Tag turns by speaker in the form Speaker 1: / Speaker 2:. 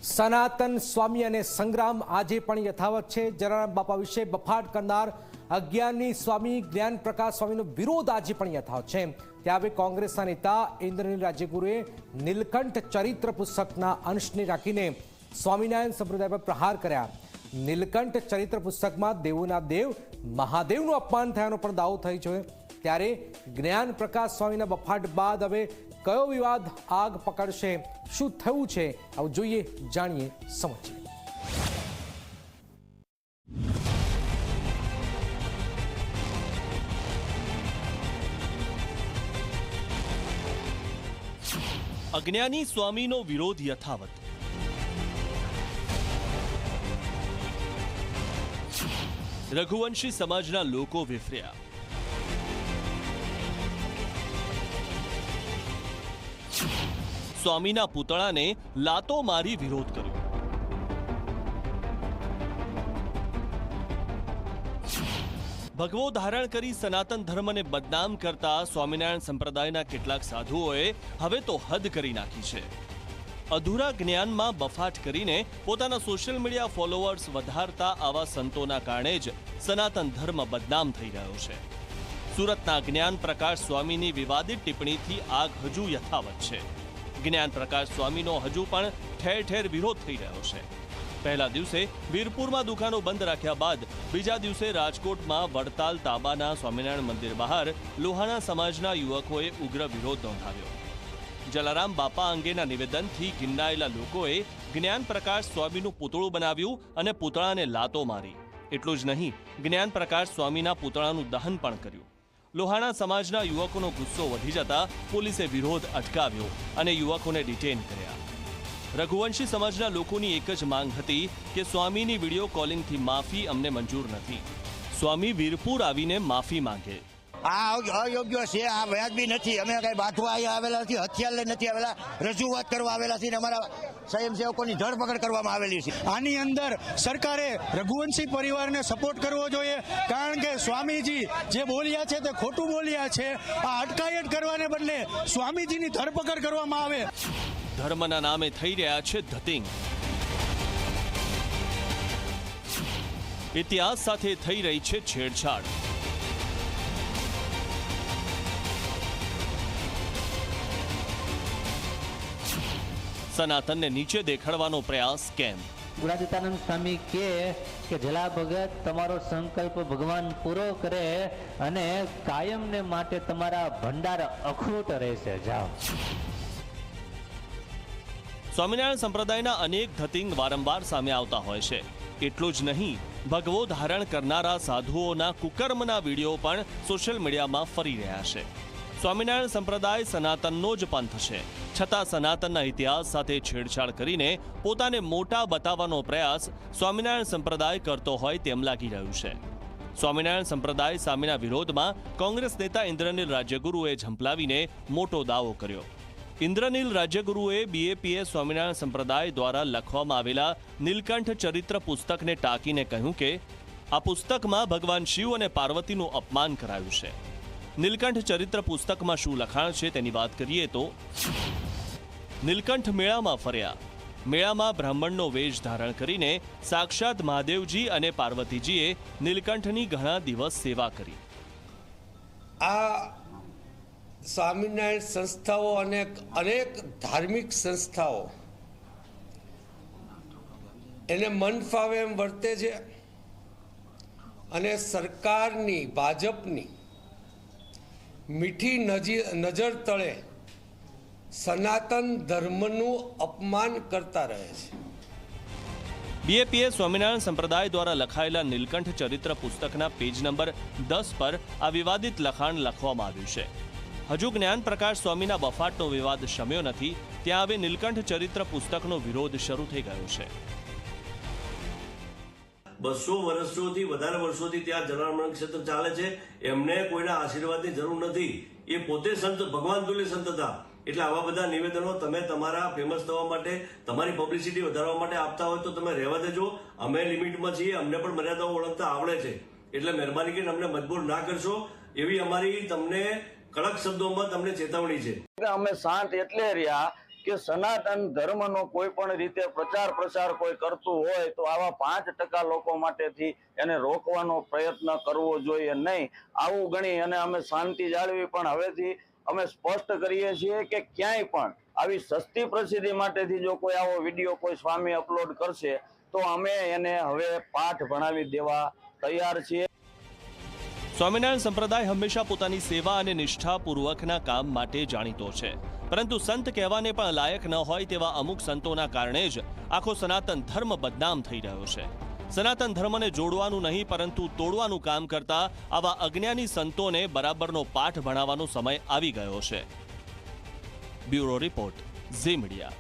Speaker 1: સનાતન સ્વામી અને સંગ્રામ આજે પણ યથાવત છે। જલારામ બાપા વિશે બફાટ કરનાર અજ્ઞાની સ્વામી જ્ઞાન પ્રકાશ સ્વામીનો વિરોધ આજે પણ યથાવત છે। ત્યાં હવે કોંગ્રેસના નેતા ઇન્દ્રનીલ રાજ્યગુરુએ નીલકંઠ ચરિત્ર પુસ્તકના અંશને રાખીને સ્વામિનારાયણ સંપ્રદાય પર પ્રહાર કર્યા। નીલકંઠ ચરિત્ર પુસ્તકમાં દેવોના દેવ મહાદેવનું અપમાન થયાનો પણ દાવો થયો છે। ત્યારે જ્ઞાન પ્રકાશ સ્વામીના બફાટ બાદ હવે કયો વિવાદ આગ પકડશે, શું થયું છે, આવું જોઈએ, જાણીએ, સમજીએ।
Speaker 2: અજ્ઞાની સ્વામીનો વિરોધ યથાવત। રઘુવંશી સમાજના લોકો વિફર્યા। સ્વામીના પૂતળાને લાતો મારી વિરોધ કર્યો। ભગવો ધારણ કરી સનાતન ધર્મને બદનામ કરતા સ્વામિનારાયણ સંપ્રદાયના કેટલાક સાધુઓએ હવે તો હદ કરી નાખી છે। અધૂરા જ્ઞાનમાં બફાટ કરીને પોતાના સોશિયલ મીડિયા ફોલોઅર્સ વધારતા આવા સંતોના કારણે જ સનાતન ધર્મ બદનામ થઈ રહ્યો છે। સુરતના જ્ઞાન પ્રકાશ સ્વામીની વિવાદિત ટિપ્પણીથી આગ હજુ યથાવત છે। જ્ઞાન પ્રકાશ સ્વામીનો હજુ પણ ઠેર ઠેર વિરોધ થઈ રહ્યો છે। પહેલા દિવસે વીરપુરમાં દુકાનો બંધ રાખ્યા બાદ બીજા દિવસે રાજકોટમાં વડતાલ તાબાના સ્વામિનારાયણ મંદિર બહાર લોહાણા સમાજના યુવકોએ ઉગ્ર વિરોધ નોંધાવ્યો। જલારામ બાપા અંગેના નિવેદનથી ગિન્નાયેલા લોકોએ જ્ઞાન પ્રકાશ સ્વામીનું પૂતળું બનાવ્યું અને પૂતળાને લાતો મારી। એટલું જ નહીં, જ્ઞાન પ્રકાશ સ્વામીના પૂતળાનું દહન પણ કર્યું। લોહાણા સમાજના યુવકોનો ગુસ્સો વધી જતા પોલીસે વિરોધ અટકાવ્યો અને યુવકોને ડિટેન કર્યા। રઘુવંશી સમાજના લોકોની એક જ માંગ હતી કે સ્વામીની વિડીયો કોલિંગથી માફી અમને મંજૂર નથી। સ્વામી વીરપુર આવીને માફી માંગે।
Speaker 3: આ અયોગ્ય છે, આ વ્યાજબી નથી। અમે કઈ બાંધવા આવેલા નથી, હથિયાર લઈ નથી આવેલા, રજૂઆત કરવા આવેલા છીએ। અમારા સ્વયંસેવકોની ધરપકડ કરવામાં આવેલી છે।
Speaker 4: આની અંદર સરકારે રઘુવંશી પરિવારને સપોર્ટ કરવો જોઈએ, કારણ કે સ્વામીજી જે બોલ્યા છે તે ખોટું બોલ્યા છે। આ અટકાયત કરવાને બદલે સ્વામીજીની ધરપકડ કરવામાં આવે।
Speaker 2: ધર્મના નામે થઈ રહ્યા છે ધતિંગ। ઇતિહાસ સાથે થઈ રહી છે છેડછાડ। સનાતનને નીચે દેખાડવાનો પ્રયાસ કેમ?
Speaker 5: ગુણાતીતાનંદ સ્વામી કે જલા ભગત તમારો સંકલ્પ ભગવાન પૂરો કરે અને કાયમને માટે તમારા ભંડાર અખૂટ રહેશે, જાઓ।
Speaker 2: સ્વામિનારાયણ સંપ્રદાયના અનેક ધતિંગ વારંવાર સામે આવતા હોય છે। એટલું જ નહીં, ભગવો ધારણ કરનારા સાધુઓના કુકર્મના વિડીયો પણ સોશિયલ મીડિયામાં ફરી રહ્યા છે। સ્વામિનારાયણ સંપ્રદાય સનાતનનો જ પંથ છે, છતાં સનાતનના ઇતિહાસ સાથે છેડછાડ કરીને પોતાને મોટા બતાવવાનો પ્રયાસ સ્વામિનારાયણ સંપ્રદાય કરતો હોય તેમ લાગી રહ્યું છે। સ્વામિનારાયણ સંપ્રદાય સામેના વિરોધમાં કોંગ્રેસ નેતા ઇન્દ્રનીલ રાજ્યગુરુએ ઝંપલાવીને મોટો દાવો કર્યો। ઇન્દ્રનીલ રાજ્યગુરુએ બીએપીએ સ્વામિનારાયણ સંપ્રદાય દ્વારા લખવામાં આવેલા નીલકંઠ ચરિત્ર પુસ્તકને ટાંકીને કહ્યું કે આ પુસ્તકમાં ભગવાન શિવ અને પાર્વતીનું અપમાન કરાયું છે। નીલકંઠ ચરિત્ર પુસ્તકમાં શું લખાણ છે તેની વાત કરીએ તો નીલકંઠ મેળામાં ફર્યા। મેળામાં બ્રાહ્મણનો વેશ ધારણ કરીને સાક્ષાત મહાદેવજી અને પાર્વતીજીએ નીલકંઠની ઘણા દિવસ સેવા કરી।
Speaker 6: આ સ્વામિનારાયણ સંસ્થાઓ અને અનેક ધાર્મિક સંસ્થાઓ એને મન ફાવે એમ વર્તે છે અને સરકારની, ભાજપની મીઠી નજર તળે સનાતન ધર્મનું અપમાન કરતા રહે છે।
Speaker 2: બીએપીએ સ્વામિનારાયણ સંપ્રદાય દ્વારા લખાયેલા નીલકંઠ ચરિત્ર પુસ્તકના પેજ નંબર 10 પર આ વિવાદિત લખાણ લખવામાં આવ્યું છે। હજુ જ્ઞાન પ્રકાશ સ્વામીના બફાટનો વિવાદ શમ્યો નથી, ત્યાં હવે નીલકંઠ ચરિત્ર પુસ્તકનો વિરોધ શરૂ થઈ ગયો છે।
Speaker 7: 200 વર્ષોથી વધારે વર્ષોથી ત્યાં જલારામ ક્ષેત્ર ચાલે છે। એમને કોઈના આશીર્વાદની જરૂર નથી। એ પોતે સંત, ભગવાન તુલ્ય સંત હતા। એટલે આવા બધા નિવેદનો તમે તમારા ફેમસ થવા માટે, તમારી પબ્લિસિટી વધારવા માટે આપતા હોય તો તમે રહેવા દેજો। અમે લિમિટમાં છીએ, અમને પણ મર્યાદાઓ ઓળખતા આવડે છે, એટલે મહેરબાની કરીને અમને મજબૂર ના કરશો એવી અમારી તમને કડક શબ્દોમાં તમને ચેતવણી છે।
Speaker 8: અમે શાંત એટલે રહ્યા કે સનાતન ધર્મનો કોઈ પણ રીતે પ્રચાર પ્રસાર કોઈ કરતું હોય તો આવા 5% લોકો માટેથી એને રોકવાનો પ્રયત્ન કરવો જોઈએ નહીં. આવું ગણી અને અમે શાંતિ જાળવી, પણ હવેથી અમે સ્પષ્ટ કરીએ છીએ કે ક્યાંય પણ આવી સસ્તી પ્રસિદ્ધિ માટેથી જો કોઈ આવો વિડીયો કોઈ સ્વામી અપલોડ કરશે તો અમે એને હવે પાઠ ભણાવી દેવા તૈયાર છીએ.
Speaker 2: સ્વામિનારાયણ સંપ્રદાય હંમેશા પોતાની સેવા અને નિષ્ઠાપૂર્વકના કામ માટે જાણીતો છે, પરંતુ સંત કહેવાને પણ લાયક ન હોય તેવા અમુક સંતોના કારણે જ આખો સનાતન ધર્મ બદનામ થઈ રહ્યો છે. સનાતન ધર્મને જોડવાનું નહીં પરંતુ તોડવાનું કામ કરતા આવા અજ્ઞાની સંતોને બરાબરનો પાઠ ભણાવવાનો સમય આવી ગયો છે. Bureau report, Zee media.